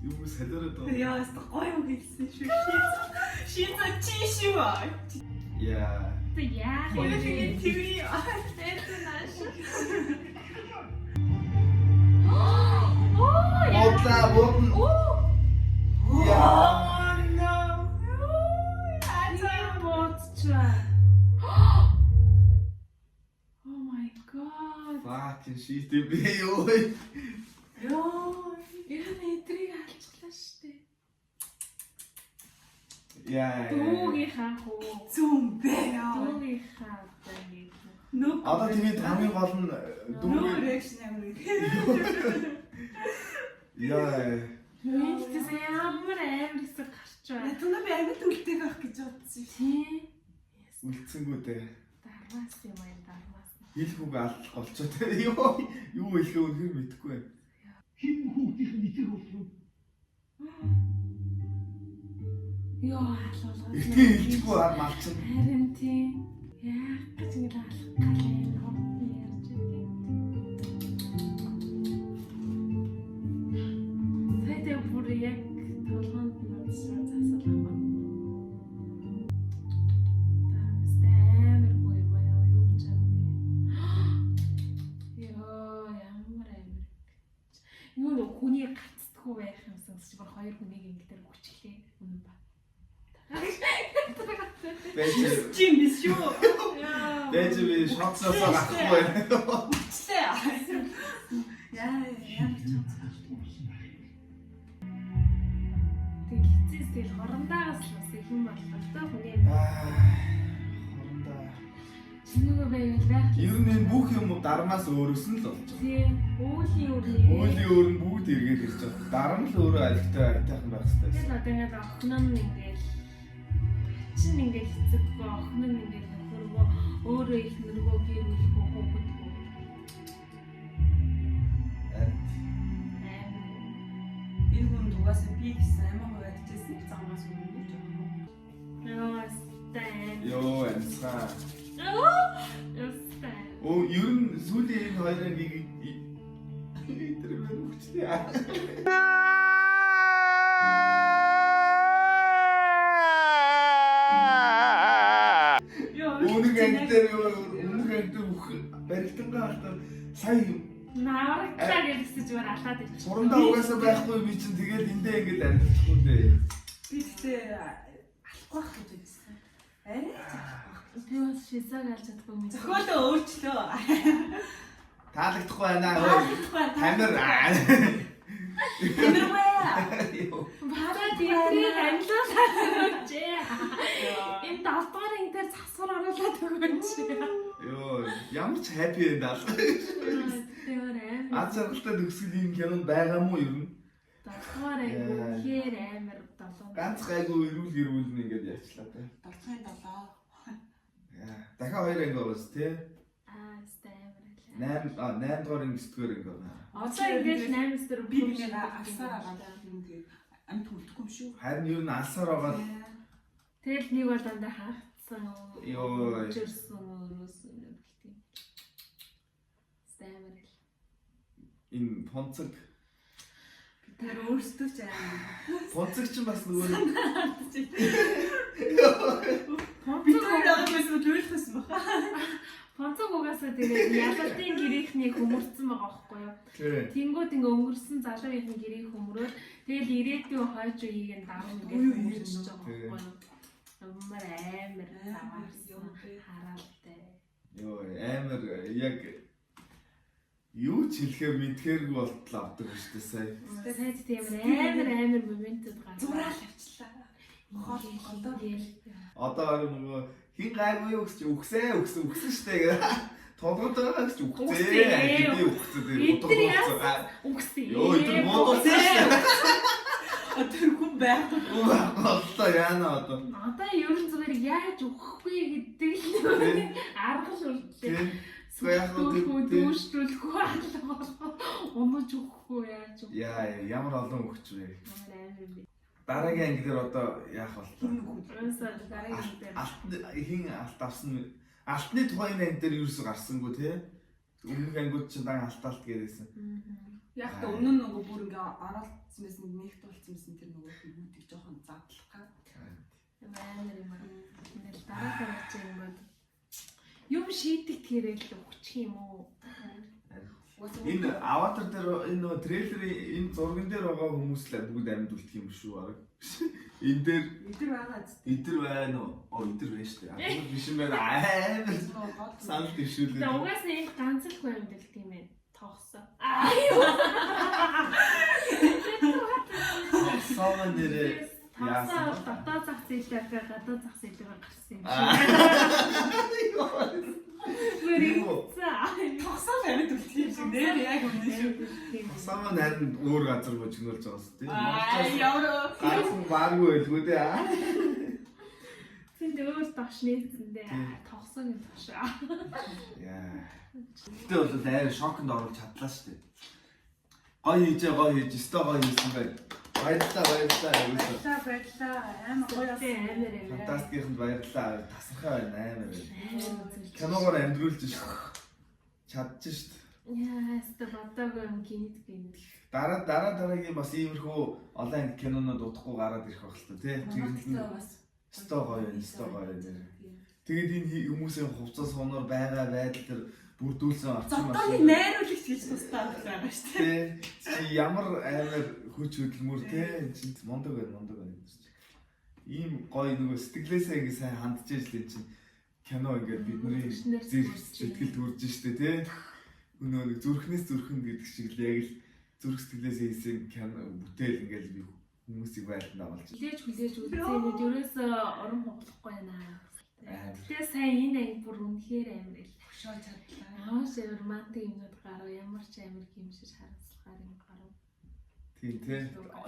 Юу салиороод байгаа. Яа яста гоё үг хэлсэн шүү. Шийдэ чи шүү. Яа. Тэг яах вэ? Хөөе тийм. Это наш. Бодлаа бодно. Яа. Ачаа боцчаа. чин шийдэв би ёо. Йоо. Яг эдрийг алчлаа штэ. Яа. Дүүгийнхаа хөө. Зүүн бэ яа. Дүүгийнхаа одоо нэг. Нүг. Одоо тэгээд хамгийн гол нь Нүг дүүгээ реакшн ямар вэ? яа. Мэлтэс ямар амар хэсэг гарч байна. Түнэ би амьд үлдээх авах гэж бодсон шүү. Тий. Үлдсэнгүү дээ. Дармаас юм аа дармаас. Хэл хүүг алдлах болчоо те. Юу хэлэхээ үнээр мэдэхгүй байна. Хэн хүүхдийн нэтэр болсон? Йоо алуулгаа. Ихтгэн хэлчихгүй малчин. Харин тий. Яах гэж ингэ алах галээ ховны ярьж идэв. Тэдэ бүр яг толгоонд нь засал авах. Юу нэг хүний гацдаггүй байх юмсан чи бүр хоёр хүнийг ингэдэр хүчлээ үнэн ба. Бэж Чим биш шүү. бэж би шоцсоо гарахгүй байна. Хүчлээ. Яа ямар ч юм. Тэг хитцээс тэгэл хорондаагаас л бас их юм боллоо та хүний Хорондоо. чинүүгээ байвал байх. Ер нь энэ бүх юм дармаас өөрөөс нь л болж байгаа. Тий. Өөлийн өрний. Өөлийн өөр нь бүгд эргээд ирж байгаа. Дарам л өөрөө альтай айтайхан байх хэрэгтэй. Тэгэл одоо ингээд охин нь ингээд чин ингээд хэцэггүй охин нь ингээд нөхөргөө өөрөө их нэргөө гэр бүлгүй хөөгдгөө. Энэ хүн дугаасаа би гэсэн амар хуваадчихсан замаас өмнө гэж байна. Ястаа. Йоо амсгаа. Ястаа. Оо ер нь сүүлийн энэ хоёрын нэг тэр мэн хүчтэй. Йоо. Үнэг ангидэр бүх барилдангаа хатаа сая Наврагтлаа гэсэн зүгээр алаад ич. сурандаа угаасаа байхгүй би чинь тэгээд эндээ ингэж амьдчихгүй дээ. Би тэгтээ алахгүй байх гэж байсан. Арай. Би бас шизаг алж чадахгүй юм. Зохиолоо өөрчлөө. Таалагдахгүй байна. Таалагдахгүй. Тамир. Тамир бая. Бара тэрийг амьлуулаад өгчээ. Энэ далбарын дээр засвар оруулаад өгөөч. Йоо, ямар ч happy энэ даа. Тэр амар. Аз жаргалтай төгсгөл юм кинонд байгаа мó ер нь? Далбар аягүй хэр амар долоо. Ганц гайгүй эрүүл нь ингэж яачлаа та. 7-7. Яа, дахиад хоёр анги байгаас тий. Амар. 8 дугаар анги 9 дугаар анги байна. Одоо ингэж 8 дээр Би нэг асаар агаад юм тэгээд амт үлдэхгүй юм шүү. Харин ер нь алсаар байгаа. Тэгэл нэг бол дандаа хаагцсан. Йоо. Чирсэн өрөөс юм гэлтий. Стамер. Энэ фонцог. Тэр өөрсдөө ч аа. Фонцог ч бас нөгөө Би тэр агаас төлөхсөн баха. Фонцог угаасаа тэгээд ялалтын гэрийнхний хөмөрцөн байгаа байхгүй юу? тий. Тэнгүүд ингээ өнгөрсөн залуугийн гэрийг хөмрөөд тэгэл ирээдүйн хойч үеийг нь даван ингээ хөмөрч байгаа байхгүй юу? Амар заваарсан хараалтай. Йоо, амар яг юу ч хэлэхээр мэдхээргүй болтол авдаг шүү дээ сая. Тэгээд тийм амар моментод гарсан. Зураал авчлаа. Хоол Одоо нөгөө хин гайгүй юу гэж үгсэн штэ гэ. Толгойд байгаа гэж үгсээ. Би үгсээ. Үгсэн. Йоо, энэ бодсон штэ. Тэр хүн байхгүй. Боллоо яана одоо. Одоо ер нь зүгээр яаж өгөхгүй гэдэг л арга л үлдлээ. Яг нь дүүшрүүлэхгүй болоо. Унаж өгөхгүй яаж өгөх. яа, ямар олон өгч вэ? Амар юм. Дараагийн анги дээр одоо яах болтой? Өнөөсөө дараагийн дээр Хин алт авсан. Алтны тухайн анги дээр юусэн гарсангүй тий? Өмнөх ангиуд чинь дан алтаалт гээсэн. Яг та өмнө нь нөгөө бүр ингээ оролцсон байсан нэгт болцсон байсан тэр нөгөө хүмүүсийг жоохон задлах. амар юм аа. Ингээл дараагийн чинь юм шийдэх тэрэл өгчих юм уу? Энэ аватар дээр энэ нөгөө трейлерийн энэ зурган дээр байгаа хүмүүс л бүгд амьд үлдэх юм шүү баг. Энэ дээр Эдэр байгаа зү. эдэр байна уу? Оо эдэр байна шүү дээ. Амар биш юм байна. Амар санал дэвшүүлээ. Тэгээ угаасаа энэ ганц л хүн амьд л тийм ээ. тогсоо. Саваа нэрээ Тогсоо дотоод зах зээлээр гадаад зах зээлээр гарсан юм шиг. Тогсоо баримт үлдэх юм шиг нэр яг үнэн шүү. Саваа нарийн өөр газар бочгнуулж байгаа юм тийм. Яуроо. Гайхан бааргүй байлгүй дээ. Тэнд өөр тогш нээсэндээ тогсоогийн тогш. Яа. Гэтэ бол амар шоконд оруулж чадлаа шүү дээ. Гоё хийж өстой гоё хийсэн байна. Баярлалаа. Баярлаа. Амар гоё амар Фантастикэнд баярлалаа. Тасархай байна амар байна. Киногоор амжруулж чадчих шүү дээ. Яа, өстой бодоогүй юм гинт. Дараагийн бас иймэрхүү олон анги кинонод удахгүй гараад ирэх байх л та тий. Өстой гоё байна. Тэгээд энэ хүмүүсийн хувцас хоноор байгаа байдал төр бүрдүүлсэн орчин маш. Зодооны найруулагч гэж тусдаа байгаа шүү дээ. Чи ямар амар хүч хөдөлмөр те чи мондог байна. Ийм гоё нөгөө сэтгэлээсээ ингэ сайн хандж ижил чинь кино ингээд бидний зэрэг сэтгэл төрж штэ те. Өнөө нэг зүрхнээс зүрхэн гэдэг шиг л яг л зүрх сэтгэлээсээ хийсэн кино бүтээл ингээд би хүмүүсийг байлтанд авалж. Хүлээж үзээний дөрөөс орон хугалахгүй байна. Тэгээ сайн энэ анги бүр үнэхээр амар л Шоо чадлаа. Ааш романтик юмнууд гарав ямар ч амар гимшиж харамсалгаар юм гарав. Тийм те.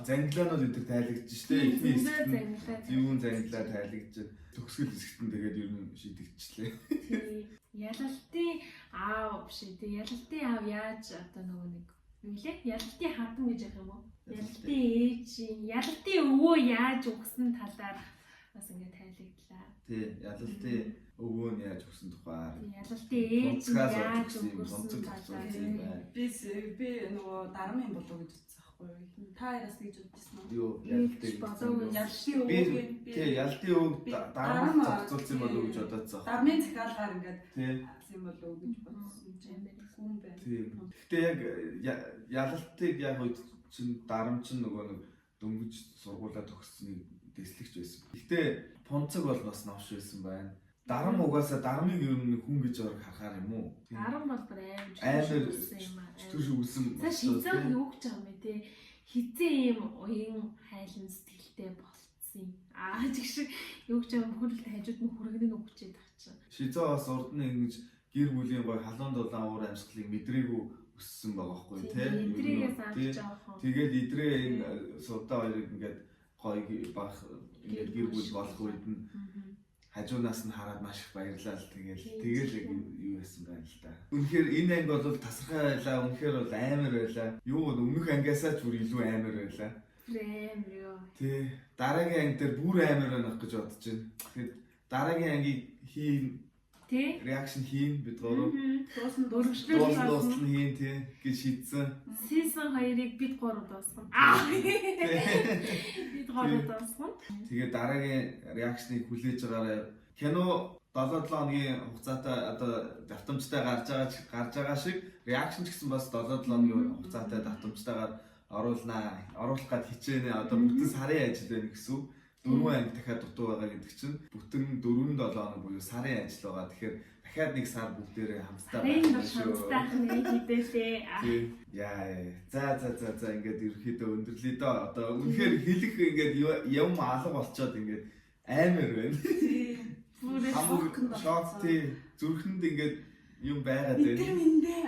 Зангилаанууд өдр тайлагдж штэ. Эхний хэсэгт юун зангилаа тайлагдж төгсгөл хэсэгт нь тэгээд ер нь шийдэгчлээ. Тийм. Ялалтын аав биш ээ. Ялалтын аав яаж одоо нөгөө нэг юу лээ? Ялалтын хатан гэж яг юм уу? Ялалтын ээж, ялалтын өвөө яаж өгсөн талаар бас ингэ тайлагдлаа. Тий, ялалтын өвөө нь яаж өгсөн тухай. Ялалтын ээж яаж өгсөн талаар. Би нөгөө дармын болов гэж утсан байхгүй юу? Та яраас гэж утсан уу? Юу ялалтын ялалтын өвөө тий, ялалтын өвөг дармын зохицуулсан болов гэж бодоцсон. Дармын захиалгаар ингээд тий. юм болов гэж бодсон юм хүн байна. Гэтэ яг ялалтыг яг үед чинь дарам чинь нөгөө нэг дөнгөж сургуулаа төгссөний дэслэгч байсан. Гэтэ Понцог бол бас новш байсан байна. Дарам угаасаа дармыг ер нь хүн гэж харахаар юм уу? Дарам бол амар чөтгөр шүглсэн. За шизээ юу гэж байгаа юм те? Хизээ ийм уян хайлан сэтгэлтэй болцсон. Жигш юу гэж байгаа хөрөлт хажууд нь хүрэгнэн өгчээд авчихсан. Шизээ бас урд нь ингэж гэр бүлийн гой халуун дулаан уур амьсгалыг мэдрээгүй өссөн байгаа байхгүй тий. Идрээс авч авах. Тэгээд идрээ энэ суудаа хоёрыг ингээд гой бах ингээд гэр бүл болох үед нь хажуунаас нь хараад маш их баярлал тэгэл яг юу яасан байна л да. Үнэхээр энэ анги бол тасархай байлаа. Үнэхээр бол амар байлаа. Юу өмнөх ангиасаа ч бүр илүү амар байлаа. Амар ёо. Тий. Дараагийн анги дээр бүр амар байх гэж бодож байна. Тэгэхээр дараагийн ангийг хийн тий реакшн хийн бид гурав. Дуусан дөрөвчлөл хийн тий гэж шийдсэн. Season 2-ыг бид гурав дуусгана. Бид гурав дуусгана. Тэгээ дараагийн реакшныг хүлээж байгаарай. Кино 7-7 хоногийн хугацаатай одоо давтамжтай гарч байгаа шиг реакшн ч гэсэн бас 7-7 хоногийн хугацаатай давтамжтайгаар оруулах гад хичээнэ. Одоо бүтэн сарын ажил байна гэсэн. 4 анги дахиад дутуу байгаа гэдэг чинь бүтэн 4-7 хоног буюу сарын ажил байгаа. Тэгэхээр дахиад нэг сар бүгдээрээ хамтдаа байх шүү. Хідээсээ. Яа. За ингээд ерөөхдөө өндөрлөе доо. Одоо үнэхээр хэлэх ингээд юм алга болчоод ингээд амар байна. Шок тий. Зүрхэнд ингээд юм байгаад байна. Тэр миндээ.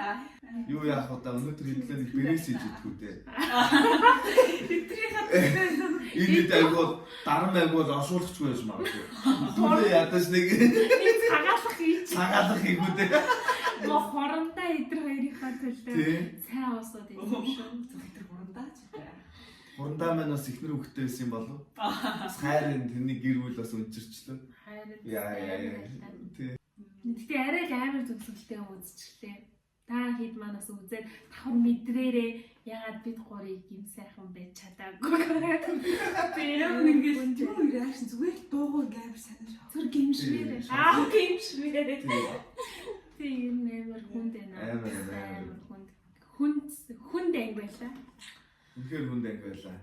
Юу яах вэ? Өнөөдөр хэдлээ нэг бэрээс хийж идэх үү дээ. Тэдний хаттай. Энэ дайгууд дарам байгуул олшуулахгүй байж магадгүй. Түлээ ядаж нэг цагаалах хийгүү дээ. Мо хорондоо эдэр хоёрынхаа төлөө сайн уусаад идэв шүү. Тэр хорондоо ч бай. Хурандаа маань бас ихнэр хөвгтэй байсан юм болов. Хайрын тэрний гэр бүл бас өнчирчлээ. Хайрын. Яа. Гэтэ арай л амар зөвлөлттэй үзчихлээ. Та хэд манаас үзээд давхар мэдрээрээ ягаад бид гурыг юм сайхан байж чадаагүй. Би ингээд юу реакшн зүгээр дуугүй ингээд санаж байгаа. Зүр гимшмээр. Гимшмээр. Тийм амар хүнд байна. Амар хүнд анги байлаа. Үнэхээр хүнд анги байлаа.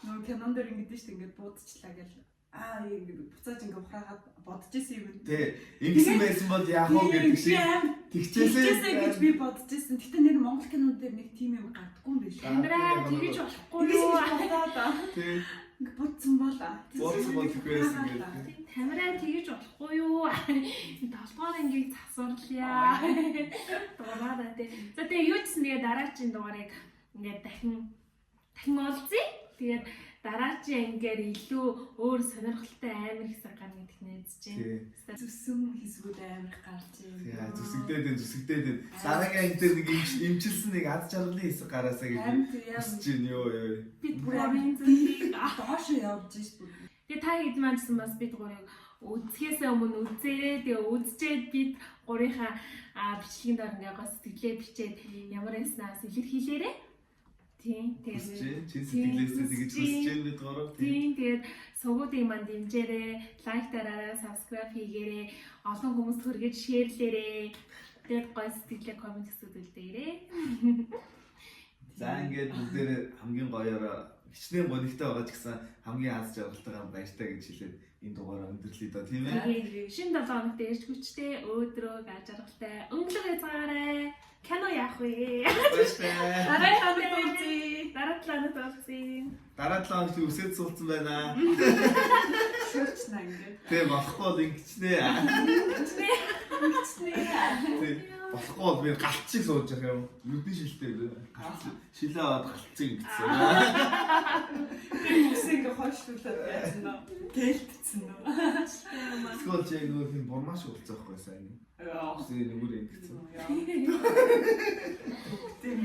Нөгөө кинон дээр ингэдэж шүү дээ ингээд буудчихлаа гэл буцааж ингээ ухраагаад бодож исэн юм. Тэ ингэсэн байсан бол яах вэ гэдэг шиг тэгчээсээ гэж би бодож исэн. Гэтэ нэр Монгол кинод дээр нэг тим юм гадгүй юм биш. Камера тэгэж болохгүй юу? Тэ Ингээ бодсон бол тэгвэсэн гэдэг. Камера тэгэж болохгүй юу? 7 дугаар ангийг засварлаа. Дугаараа тий. За тэгээ юу гэсэн тэгээ дараагийн дугаарыг ингээд дахин олзъя. Тэгээд дараагийн ангаар илүү өөр сонирхолтой амар хэсэг гарна гэдгийг найдаж байна. зүсэм хэсгүүд амар гарч байна. Яа зүсэгдээд. Дараагийн анги дээр нэг имчилсэн нэг ад жаргалын хэсэг гараасаа гэж хүсэж байна ёо. Би бүрийн зүйлийг Доош явж шүү. тэгээ та хэд маньсан бас бид гурыг үзэхээс өмнө үзээрээ тэгээ үзчихэд бид гурийнхаа бичлэгийн дор ингээ гоо сэтгэлээ бичээд ямар яснаас илэрхийлээрээ. Тийм тэгээд чи сэтгэлээсээ тэгж хүсэж байна бид гурав. тийм тэгээд сувгуудын манд дэмжээрээ, лайк дараарай, subscribe хийгээрэй, олон хүмүүст хүргэж шеэрлээрэй. Тэгээд гоё сэтгэлээ комент хэсгүүд үлдээгээрэй. За ингээд бүгдээрээ хамгийн гоёороо хичнээн гонигтай байгаа ч гэсэн хамгийн аз жаргалтайгаа баяртай гэж хэлээд энэ дугаараа өндөрлөе доо тийм ээ. Шинэ 7 хоногт ирж хүчтэй өөдрөө гаж жаргалтай өнгөлөг яцгаарай. Кино яах вэ? Баяртай. Дараа талаанад олцъя. Дараа 7 хоногт үсээд суулцсан байна. Шүрч наа ингээ. Тэ болохгүй бол ингэчнээ. Тэ болохгүй бол би галцыг сууж явах юм. Нүдний шилтэй шилээ аваад галцыг ингэсэн. Үс ингээ хойшлуулаад байсан нөө. Гэлтцэн нөө. Скол чи нөгөө юм бурмааш уулзах байсан. Яа. Үсээ нүгүр ингэсэн. Тийм.